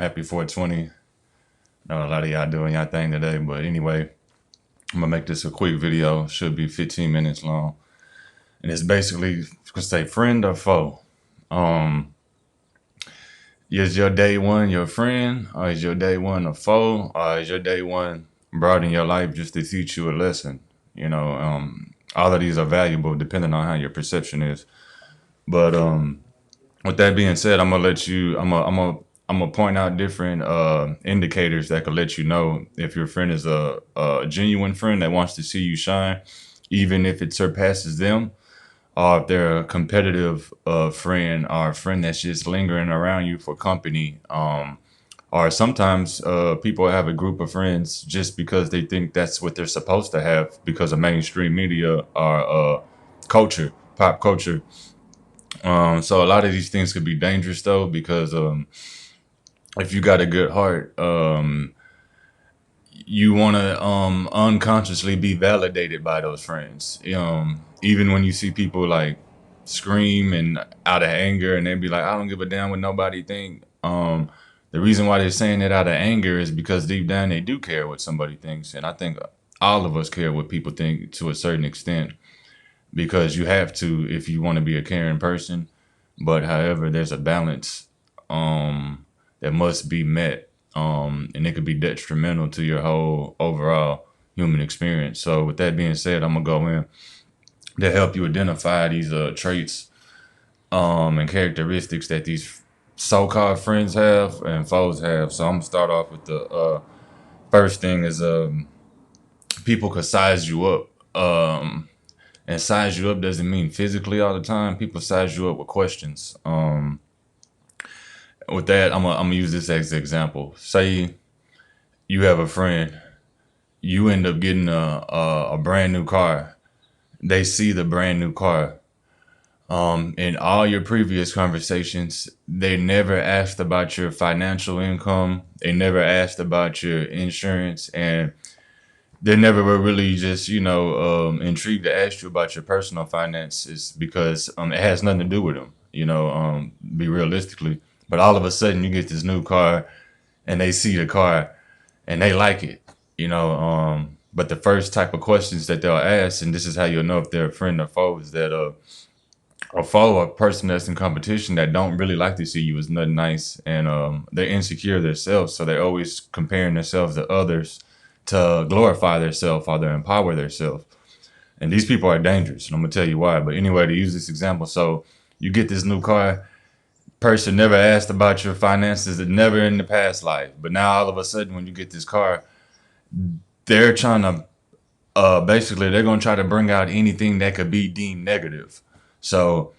Happy 420. Know a lot of y'all doing y'all thing today, but anyway, I'm gonna make this a quick video. Should be 15 minutes long, and it's basically gonna say friend or foe. Um, is your day one your friend, or is your day one a foe, or is your day one brought in your life just to teach you a lesson? All of these are valuable depending on how your perception is. But with that being said, I'm gonna let you. I'm gonna point out different indicators that could let you know if your friend is a genuine friend that wants to see you shine, even if it surpasses them, or if they're a competitive friend or a friend that's just lingering around you for company. Or sometimes people have a group of friends just because they think that's what they're supposed to have because of mainstream media or culture, pop culture. So a lot of these things could be dangerous though, because if you got a good heart, you want to unconsciously be validated by those friends. Even when you see people like scream and out of anger, and they be like, "I don't give a damn what nobody think." The reason why they're saying it out of anger is because deep down they do care what somebody thinks, and I think all of us care what people think to a certain extent, because you have to if you want to be a caring person. But however, there's a balance that must be met, and it could be detrimental to your whole overall human experience. So with that being said, I'm gonna go in to help you identify these traits and characteristics that these so-called friends have and foes have. So I'm gonna start off with the first thing is people could size you up. And size you up doesn't mean physically all the time. People size you up with questions. With that, I'm gonna use this as an example. Say you have a friend, you end up getting a brand new car. They see the brand new car. In all your previous conversations, they never asked about your financial income. They never asked about your insurance, and they never were really just intrigued to ask you about your personal finances because it has nothing to do with them. Be realistically. But all of a sudden, you get this new car, and they see the car, and they like it. But the first type of questions that they'll ask, and this is how you'll know if they're a friend or foe, is that a foe, a person that's in competition that don't really like to see you as nothing nice, and they're insecure themselves, so they're always comparing themselves to others to glorify themselves or to empower themselves. And these people are dangerous, and I'm gonna tell you why. But anyway, to use this example, so you get this new car, person never asked about your finances, never in the past life, but now all of a sudden when you get this car, they're trying to basically they're gonna try to bring out anything that could be deemed negative. So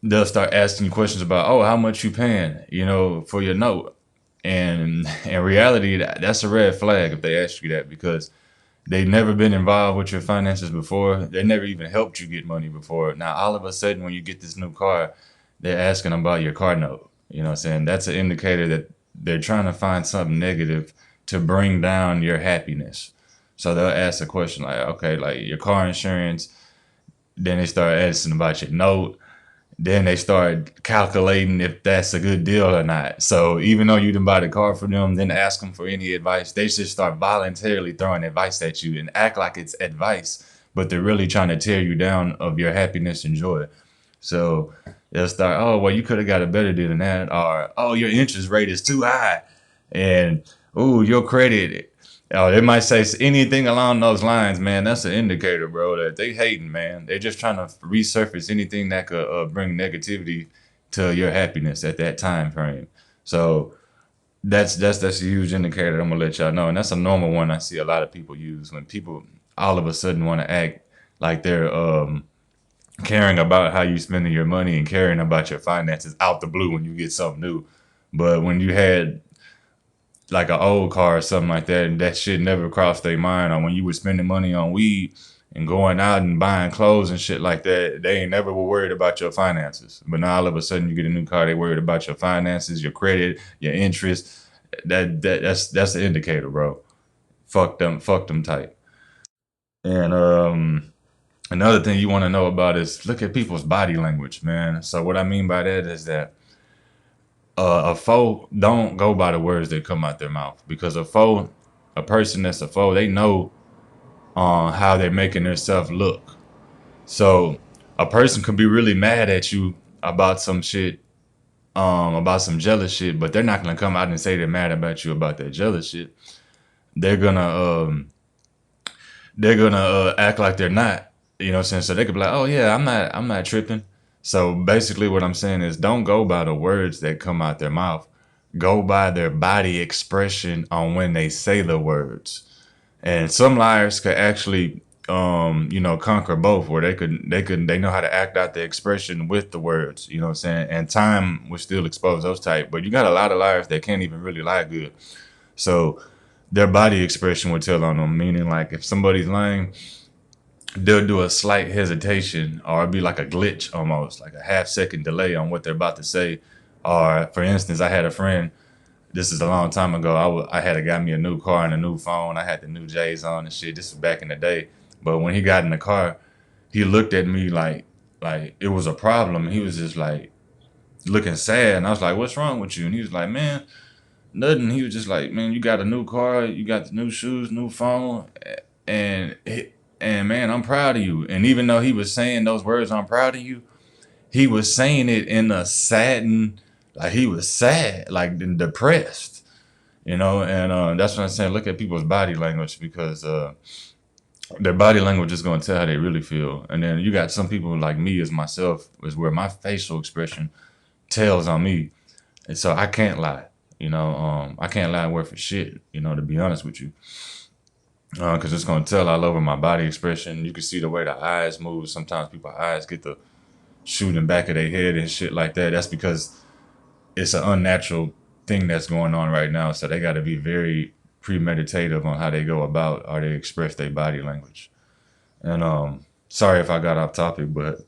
they'll start asking you questions about, oh, how much you paying, for your note. And in reality, that's a red flag if they ask you that, because they've never been involved with your finances before. They never even helped you get money before. Now, all of a sudden, when you get this new car, they're asking about your car note. You know what I'm saying? That's an indicator that they're trying to find something negative to bring down your happiness. So they'll ask a question like, okay, like your car insurance. Then they start asking about your note. Then they start calculating if that's a good deal or not. So even though you didn't buy the car for them, then ask them for any advice. They just start voluntarily throwing advice at you and act like it's advice, but they're really trying to tear you down of your happiness and joy. So they'll start, oh, well, you could have got a better deal than that, or oh, your interest rate is too high, and oh, your credit. Oh, they might say anything along those lines, man. That's an indicator, bro, that they hating, man. They're just trying to resurface anything that could bring negativity to your happiness at that time frame. So that's a huge indicator. I'm gonna let y'all know, and that's a normal one I see a lot of people use when people all of a sudden want to act like they're caring about how you spending your money and caring about your finances out the blue when you get something new. But when you had like an old car or something like that, and that shit never crossed their mind, or when you were spending money on weed and going out and buying clothes and shit like that, they ain't never were worried about your finances. But now all of a sudden you get a new car, they worried about your finances, your credit, your interest. That's the indicator, bro. Fuck them tight. And another thing you want to know about is look at people's body language, man. So what I mean by that is that A foe don't go by the words that come out their mouth, because a person that's a foe, they know how they're making themselves look. So a person could be really mad at you about some shit, about some jealous shit, but they're not gonna come out and say they're mad about you about that jealous shit. They're gonna act like they're not. You know what I'm saying? So they could be like, oh yeah, I'm not tripping. So basically what I'm saying is, don't go by the words that come out their mouth. Go by their body expression on when they say the words. And some liars could actually conquer both, where they know how to act out the expression with the words, you know what I'm saying? And time will still expose those type. But you got a lot of liars that can't even really lie good. So their body expression will tell on them, meaning like if somebody's lying, they'll do a slight hesitation, or it'll be like a glitch, almost like a half-second delay on what they're about to say. Or for instance, I had a friend, this is a long time ago. I had a got me a new car and a new phone. I had the new J's on and shit. This was back in the day. But when he got in the car, he looked at me like it was a problem. He was just like looking sad, and I was like, "What's wrong with you?" And he was like, "Man, nothing." He was just like, "Man, you got a new car, you got the new shoes, new phone, and and man, I'm proud of you." And even though he was saying those words, "I'm proud of you," he was saying it in a saddened, like he was sad, like depressed. And that's what I'm saying. Look at people's body language, because their body language is going to tell how they really feel. And then you got some people like me, as myself, is where my facial expression tells on me, and so I can't lie. I can't lie word for shit. To be honest with you, because it's going to tell all over my body expression. You can see the way the eyes move. Sometimes people's eyes get to shooting back of their head and shit like that. That's because it's an unnatural thing that's going on right now. So they got to be very premeditative on how they go about or they express their body language. And sorry if I got off topic, but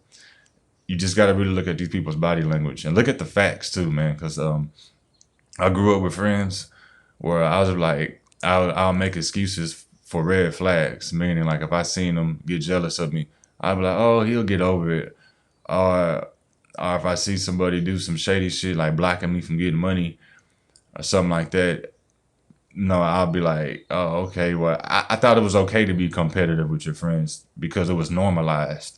you just got to really look at these people's body language and look at the facts too, man. Because I grew up with friends where I was like, I'll make excuses for red flags, meaning like if I seen them get jealous of me, I'd be like, oh, he'll get over it. Or if I see somebody do some shady shit like blocking me from getting money or something like that, no, I'll be like, oh, okay. Well, I thought it was okay to be competitive with your friends because it was normalized.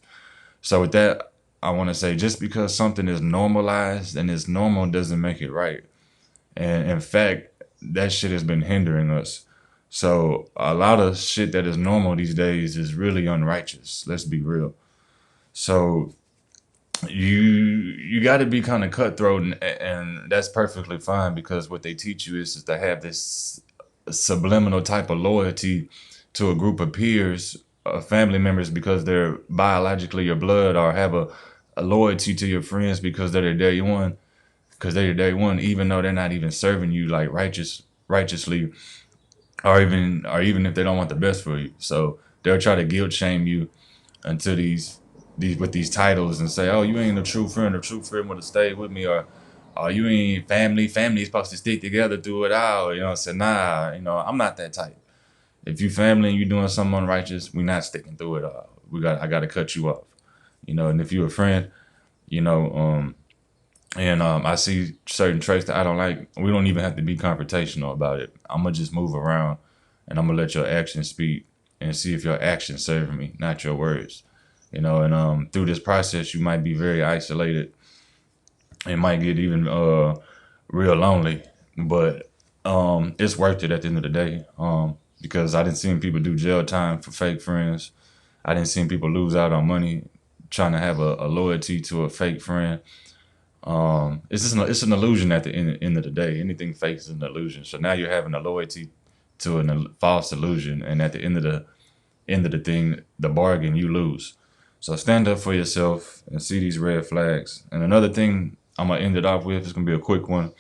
So with that, I want to say, just because something is normalized and it's normal doesn't make it right. And in fact, that shit has been hindering us. So a lot of shit that is normal these days is really unrighteous. Let's be real. So you got to be kind of cutthroat, and that's perfectly fine, because what they teach you is to have this subliminal type of loyalty to a group of peers, family members, because they're biologically your blood, or have a loyalty to your friends because they're your day one, even though they're not even serving you like righteously, or even if they don't want the best for you. So they'll try to guilt shame you until these with these titles and say, "Oh, you ain't a true friend. A true friend would have stayed with me," or "Oh, you ain't family. Family's supposed to stick together through it all." I said, "Nah, I'm not that type. If you family and you doing something unrighteous, we not sticking through it all. I got to cut you off. And if you a friend, you know, and I see certain traits that I don't like, we don't even have to be confrontational about it. I'm gonna just move around, and I'm gonna let your actions speak and see if your actions serve me, not your words." And through this process, you might be very isolated and might get even real lonely, but it's worth it at the end of the day, because I didn't see people do jail time for fake friends. I didn't see people lose out on money trying to have a loyalty to a fake friend. It's an illusion at the end of the day. Anything fake is an illusion. So now you're having a loyalty to a false illusion, and at the end of the thing, the bargain, you lose. So stand up for yourself and see these red flags. And another thing I'm gonna end it off with, it's gonna be a quick one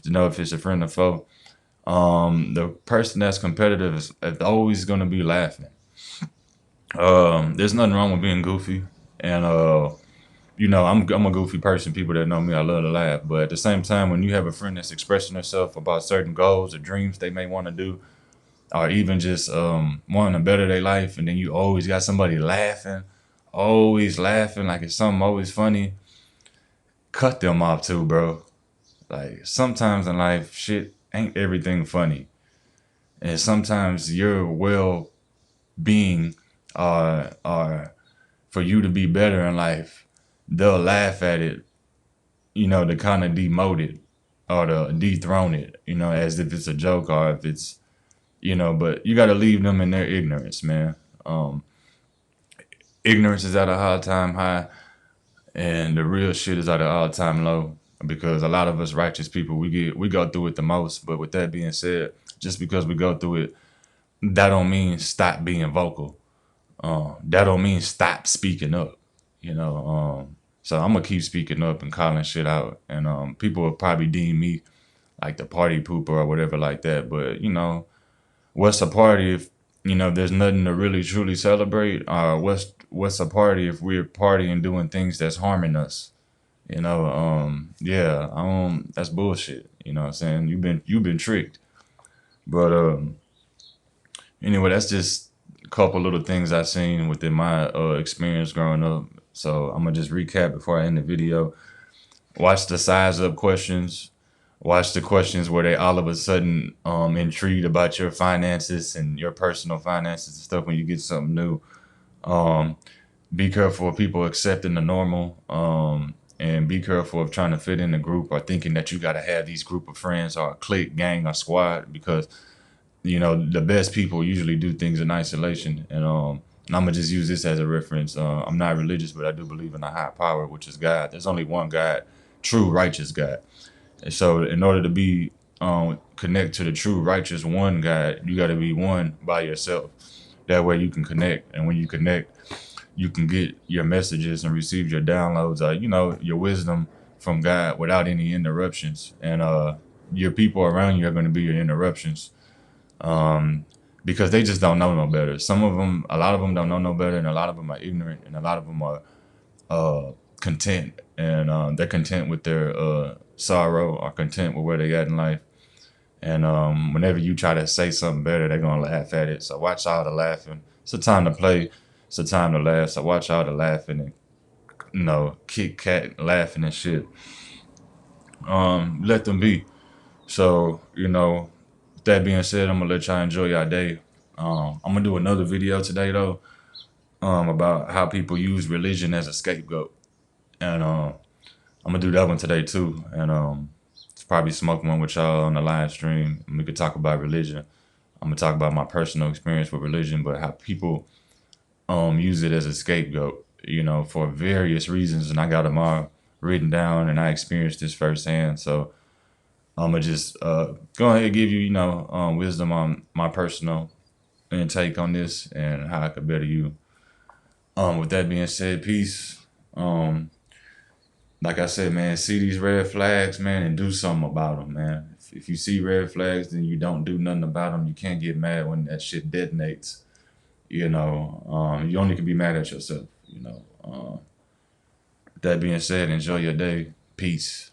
to know if it's a friend or foe. The person that's competitive is always gonna be laughing. There's nothing wrong with being goofy, and I'm a goofy person. People that know me, I love to laugh. But at the same time, when you have a friend that's expressing herself about certain goals or dreams they may want to do, or even just wanting to better their life, and then you always got somebody laughing, always laughing like it's something always funny, cut them off too, bro. Like sometimes in life, shit ain't everything funny, and sometimes your well being, or for you to be better in life, they'll laugh at it, to kind of demote it or to dethrone it, as if it's a joke or if it's, but you got to leave them in their ignorance, man. Um, Ignorance is at a high time high, and the real shit is at an all time low. Because a lot of us righteous people, we go through it the most. But with that being said, just because we go through it, that don't mean stop being vocal. That don't mean stop speaking up. So I'm gonna keep speaking up and calling shit out, and people will probably deem me like the party pooper or whatever like that. But what's a party if there's nothing to really truly celebrate? Or what's a party if we're partying doing things that's harming us? Yeah, that's bullshit. You know what I'm saying? You've been tricked. But anyway, that's just a couple little things I've seen within my experience growing up. So I'm gonna just recap before I end the video. Watch the size up questions. Watch the questions where they all of a sudden intrigued about your finances and your personal finances and stuff when you get something new. Um, be careful of people accepting the normal. And be careful of trying to fit in a group or thinking that you got to have these group of friends or a clique, gang, or squad, because the best people usually do things in isolation. And I'm gonna just use this as a reference. I'm not religious, but I do believe in a high power, which is God. There's only one God, true righteous God. And so, in order to be connect to the true righteous one God, you got to be one by yourself. That way, you can connect, and when you connect, you can get your messages and receive your downloads, your wisdom from God without any interruptions. And your people around you are going to be your interruptions, because they just don't know no better. A lot of them don't know no better, and a lot of them are ignorant, and a lot of them are content, and they're content with their sorrow, or content with where they at in life. And whenever you try to say something better, they're gonna laugh at it. So watch all the laughing. It's a time to play. It's a time to laugh. So watch all the laughing and kick cat laughing and shit. Let them be. So with that being said, I'm gonna let y'all enjoy y'all day. I'm gonna do another video today though, about how people use religion as a scapegoat, and I'm gonna do that one today too. And probably smoke one with y'all on the live stream. And we could talk about religion. I'm gonna talk about my personal experience with religion, but how people use it as a scapegoat, for various reasons. And I got them all written down, and I experienced this firsthand. So I'm gonna just go ahead and give you, wisdom on my personal intake on this and how I could better you. With that being said, peace. Like I said, man, see these red flags, man, and do something about them, man. If you see red flags, then you don't do nothing about them. You can't get mad when that shit detonates. You only can be mad at yourself. With that being said, enjoy your day. Peace.